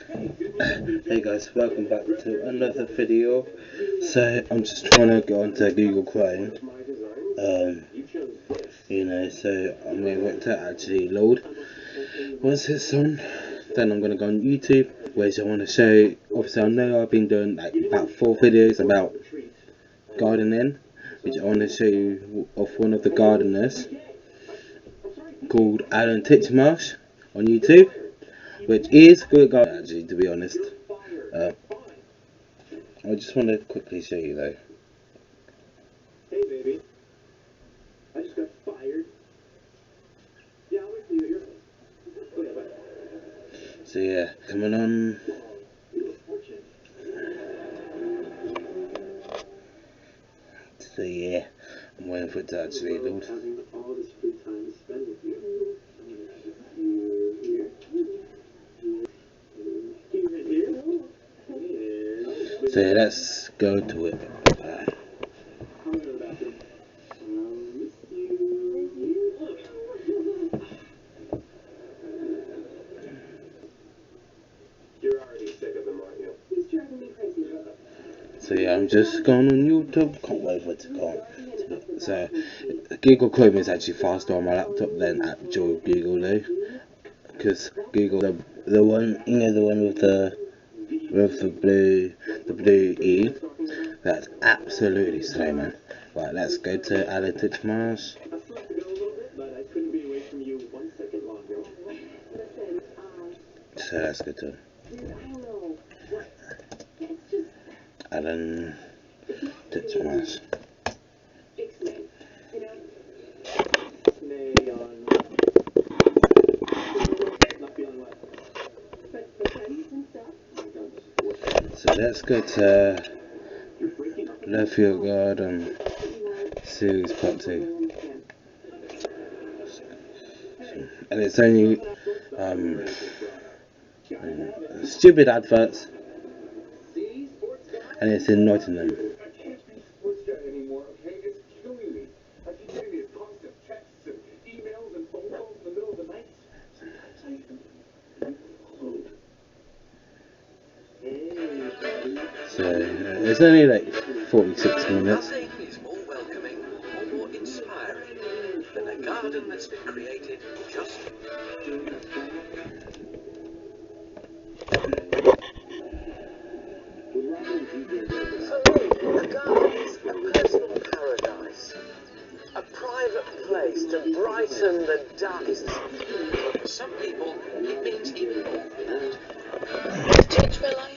Hey guys, welcome back to another video. So I'm just trying to go onto Google Chrome. So I'm waiting to actually load. Once it's on, then I'm gonna go on YouTube, which I want to show. Obviously, I know I've been doing like about 4 videos about gardening, which I want to show you of one of the gardeners called Alan Titcharsh on YouTube, which is good gardening actually, to be honest. I just want to quickly show you though. Hey baby, I just got fired. Yeah, I'll wait for you here. Okay, bye. So yeah, coming on. So yeah, I'm waiting for it to actually load. All this free time to spend with you. So yeah, let's go to it. You're already sick of him, aren't you? He's driving me crazy. So yeah, I'm just going on YouTube. Can't wait for it to go on. So Google Chrome is actually faster on my laptop than actual Google though, because Google the one, you know, the one with the blue E, that's absolutely slow, man. Right, let's go to Alan Titcharsh. So let's go to Alan Titcharsh. So let's go to Love Your Garden series part 2. And it's only stupid adverts, and it's in Nottingham. So it's only like 46 minutes. Nothing is more welcoming or more inspiring than a garden that's been created just for you. For me, a garden is a personal paradise, a private place to brighten the darkest. For some people, it means even more than that. It's changed my life.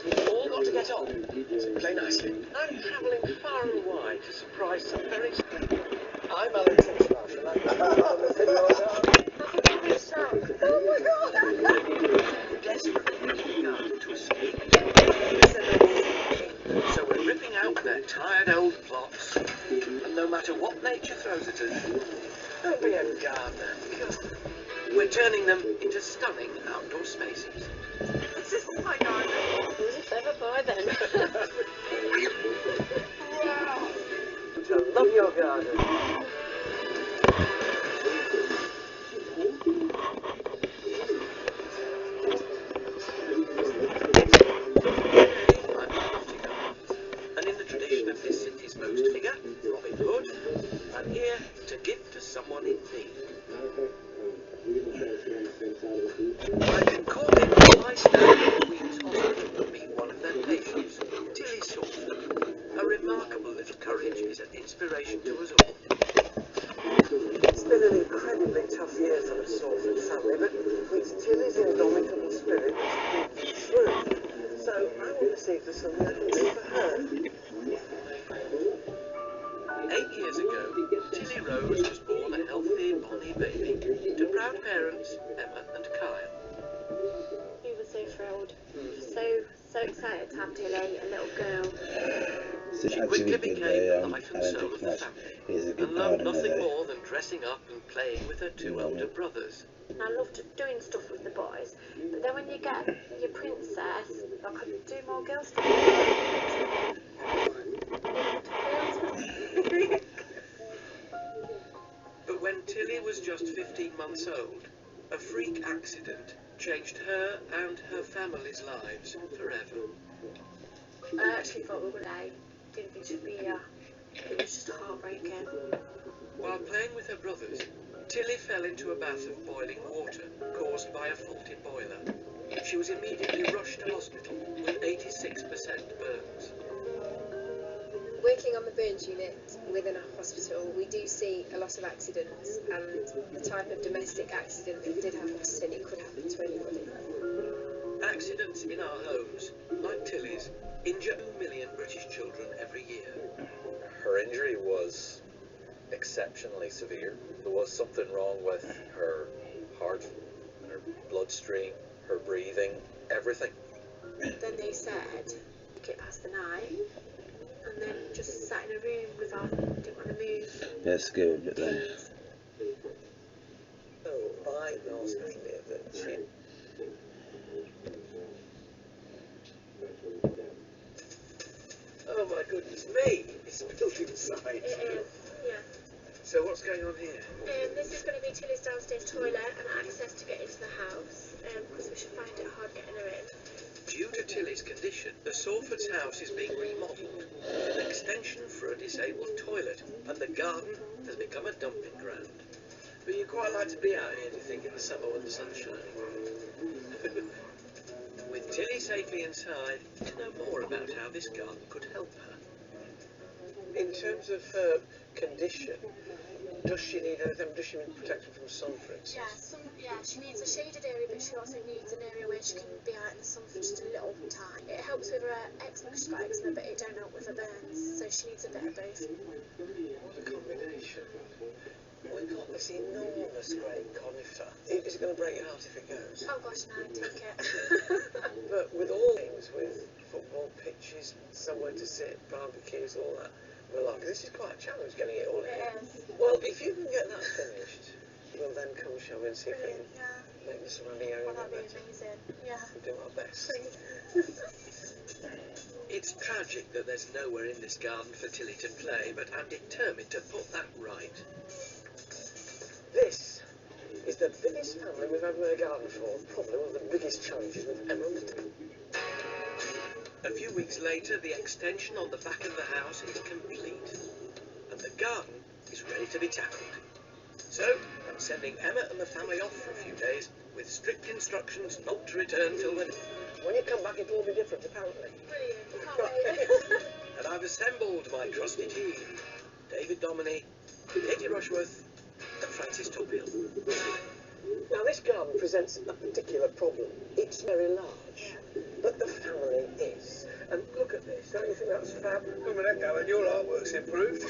We've all got to get on, so play nicely. I'm travelling far and wide to surprise some very... I'm Alan Titcharsh, and I'm on the video now. Oh my God! Desperately need a garden to escape. So we're ripping out their tired old plots, and no matter what nature throws at us, don't be a gardener. We're turning them into stunning outdoor spaces. This isn't my garden. He was a clever boy then. Wow! To love your garden. I'm from Nottingham, and in the tradition of this city's most figure, Robin Hood, I'm here to give to someone in need. I've been called in by staff at Queen's Hospital to meet one of their patients, Tilly Salford. Her remarkable little courage is an inspiration to us all. It's been an incredibly tough year for the Salford family, but it's Tilly's indomitable spirit that's pulled them through. So I want to see if there's something I can do for her. 8 years ago, Tilly Rose was born a healthy, bonny baby to proud parents, Emma and Kyle. We were so thrilled. So excited to have Tilly, a little girl. She quickly became the life and soul of the family, and loved nothing more than dressing up and playing with her 2 older brothers. And I loved doing stuff with the boys, but then when you get your princess, I could do more girl stuff. But when Tilly was just 15 months old, A freak accident changed her and her family's lives forever. I actually thought we were late. Didn't think she'd be here. It was just heartbreaking. While playing with her brothers, Tilly fell into a bath of boiling water caused by a faulty boiler. She was immediately rushed to hospital with 86% burns. Working on the burns unit within a hospital, we do see a lot of accidents, and the type of domestic accident, if it did happen to Tilly, it could happen to anybody. Accidents in our homes, like Tilly's, injure 2 million British children every year. Her injury was exceptionally severe. There was something wrong with her heart, her bloodstream, her breathing, everything. Then they said, get past the night, and then just sat in a room with her, didn't want to move. That's good, but then. So by the hospital that she... Oh my goodness me, it's built inside. It is, yeah. So what's going on here? This is going to be Tilly's downstairs toilet and access to get into the house, because we should find it hard getting her in. Due to Tilly's condition, the Sawfords' house is being remodelled with an extension for a disabled toilet, and the garden has become a dumping ground. But you quite like to be out here, do you think, in the summer when the sun's shining? With Tilly safely inside, to know more about how this garden could help her. In terms of her condition, does she need anything? Does she need protection from sun, for instance? Yeah, she needs a shaded area, but she also needs an area where she can be out in the sun for just a little time. It helps with her eczema, she's got eczema, but it don't help with her burns, so she needs a bit of both. What a combination. We've got this enormous great conifer. Is it going to break your heart if it goes? Oh gosh, no, take it. But with all things, with football pitches, somewhere to sit, barbecues, all that, we're like, this is quite a challenge getting it all in. It is. Well, if you can get that finished, we'll then come show and see if we can Brilliant, yeah. make the surrounding area Well, a that'd bit be better. amazing. Yeah. We'll do our best. It's tragic that there's nowhere in this garden for Tilly to play, but I'm determined to put that right. This is the biggest family we've ever made a garden for. Probably one of the biggest challenges we've ever undertaken. A few weeks later, the extension on the back of the house is complete, and the garden is ready to be tackled. So, I'm sending Emma and the family off for a few days, with strict instructions not to return till the... When you come back, it'll all be different, apparently. Brilliant, can't wait. And I've assembled my trusty team. David Dominey, Katie Rushworth, and Francis Tophill. Now, this garden presents a particular problem. It's very large, but the family is. And look at this, don't you think that's fab? Oh, my neck, Alan, your artwork's improved.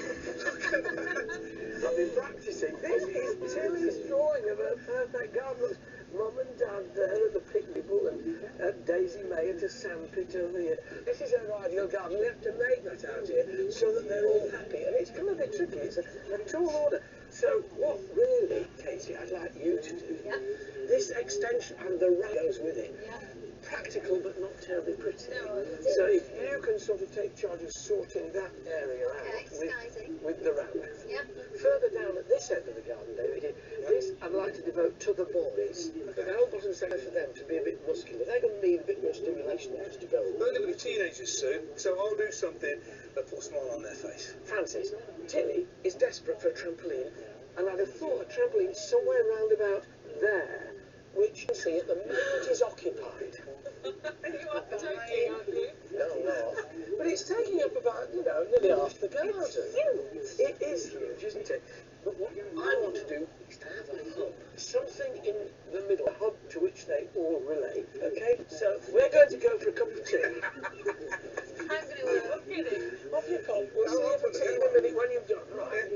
I've been practising. This is Tilly's drawing of a perfect garden. Look, Mum and Dad there at the picnic table, and Daisy May at a sandpit over here. This is her ideal garden. We have to make that out here so that they're all happy. And it's kind of a bit tricky. It's a tall order. So what really, Katie, I'd like you to do, this extension and the rug goes with it. Practical but not terribly pretty. So if you can sort of take charge of sorting that area out with the rug. Further down at this end of the garden, David, this I'd like to devote to the boys. The whole bottom section for them to be a bit muscular. They're going to need a bit more stimulation than just to go. They're going to be teenagers soon, so I'll do something that puts a smile on their face. Francis, Tilly is desperate for a trampoline, and I'd have thought a trampoline somewhere round about there, which you can see at the moment is occupied. You are joking, aren't you? No, I'm not. But it's taking up about, nearly half the garden. It is huge, isn't it? But what I want to do is to have a hub. Something in the middle, a hub to which they all relate. Okay? So we're going to go for a cup of tea. I'm going to work. Kidding. Off your cup. We'll see you for tea in a minute when you've done. Right?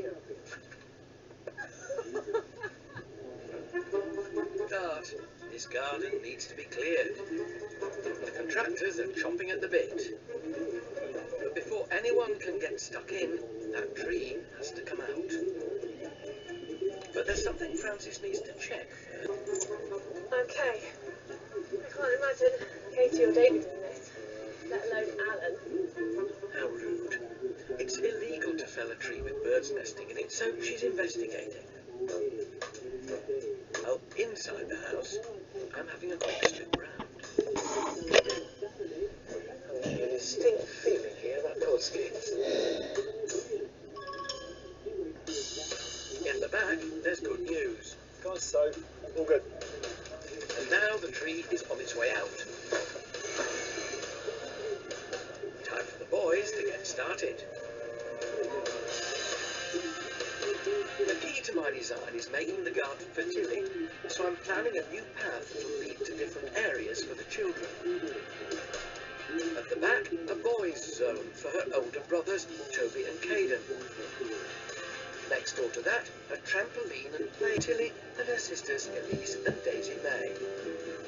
Start. This garden needs to be cleared. The contractors are chomping at the bit. But before anyone can get stuck in, that tree has to come out. But there's something Francis needs to check first. Okay. I can't imagine Katie or David doing this, let alone Alan. How rude. It's illegal to fell a tree with birds nesting in it, so she's investigating. Well, in inside the house, I'm having a quick slip round. I'm getting a distinct feeling here about those kids. In the back, there's good news. Guys, so all good. And now the tree is on its way out. Time for the boys to get started. The key to my design is making the garden for Tilly, so I'm planning a new path to lead to different areas for the children. At the back, a boys' zone for her older brothers, Toby and Caden. Next door to that, a trampoline and play Tilly and her sisters Elise and Daisy May.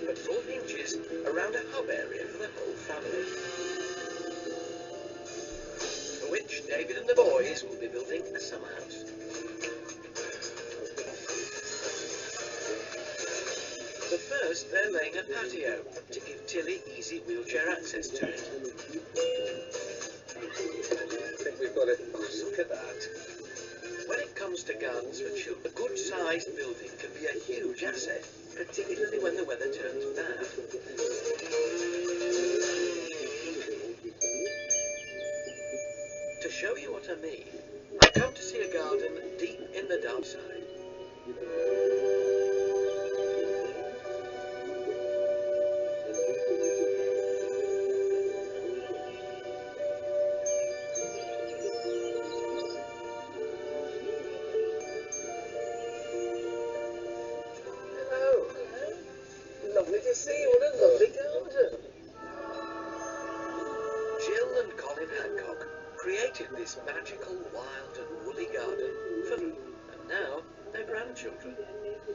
But it all hinges around a hub area for the whole family, for which David and the boys will be building a summer house. But first, they're laying a patio to give Tilly easy wheelchair access to it. I think we've got it. Oh, look at that. When it comes to gardens for children, a good-sized building can be a huge asset, particularly when the weather turns bad. To show you what I mean, I come to see a garden deep in the dark side. Hello. Lovely to see you. What a lovely garden. Jill and Colin Hancock created this magical, wild and woolly garden for them, and now their grandchildren.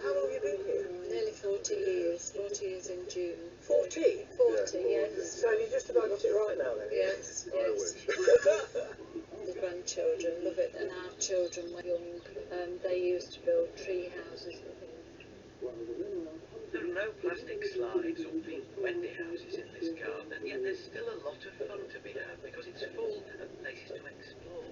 How long have you been here? Nearly 40 years. 40 years in June. 40? 40, yes. So you just about got it right now then? Yes, yes. The grandchildren love it, and our children were young. They used to build tree houses. There are no plastic slides or pink Wendy houses in this garden, and yet there's still a lot of fun to be had because it's full of places to explore.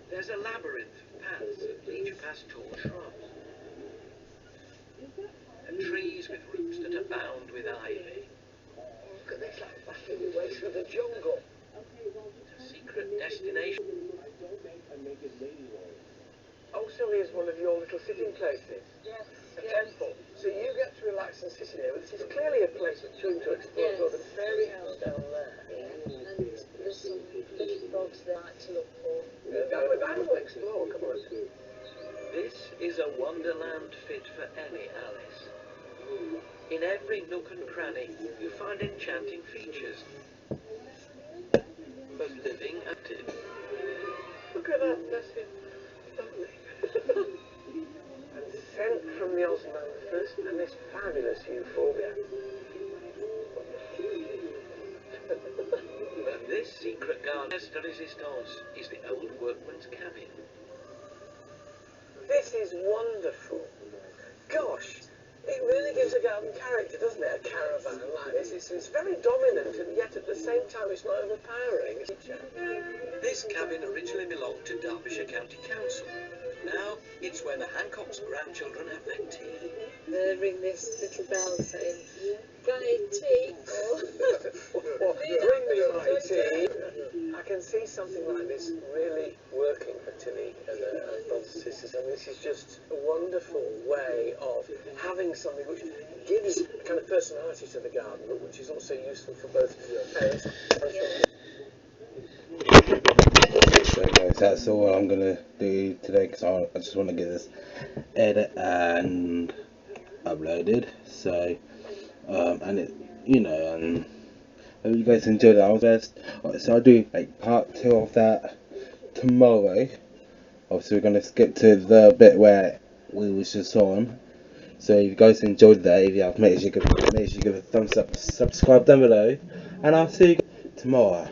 There's a labyrinth of paths that lead past tall shrubs, and trees with roots that abound with ivy. Look at this, like battling your way through the jungle. It's a secret destination. Oh, so here's one of your little sitting places. Yes, A temple. So you get to relax and sit in here. This is clearly a place for children to explore. Yes. So the fairy house down there. Yeah, and there's some little frogs they like to look for. I will explore. Come on. This is a wonderland fit for any Alice. In every nook and cranny, you find enchanting features, both living and active. Look at that, bless him. Lovely. And scent from the osmanthus and this fabulous euphorbia. But this secret garden de resistance is the old workman's cabin. This is wonderful. Gosh, it really gives a garden character, doesn't it? A caravan like this. It's very dominant, and yet at the same time it's not overpowering. This cabin originally belonged to Derbyshire County Council. Now it's where the Hancock's grandchildren have their tea. They ring this little bell saying, "Granny tea," or Bring me my tea. I can see something like this really working for Tilly and her brothers and sisters, and this is just a wonderful way of having something which gives a kind of personality to the garden, but which is also useful for both parents and children. So guys, that's all I'm gonna do today because I just want to get this edit and uploaded. So and it, and hope you guys enjoyed it. I was best. So I'll do like part 2 of that tomorrow. Obviously we're gonna skip to the bit where we was just on. So if you guys enjoyed that, if you have, make sure you give a thumbs up, subscribe down below, and I'll see you tomorrow.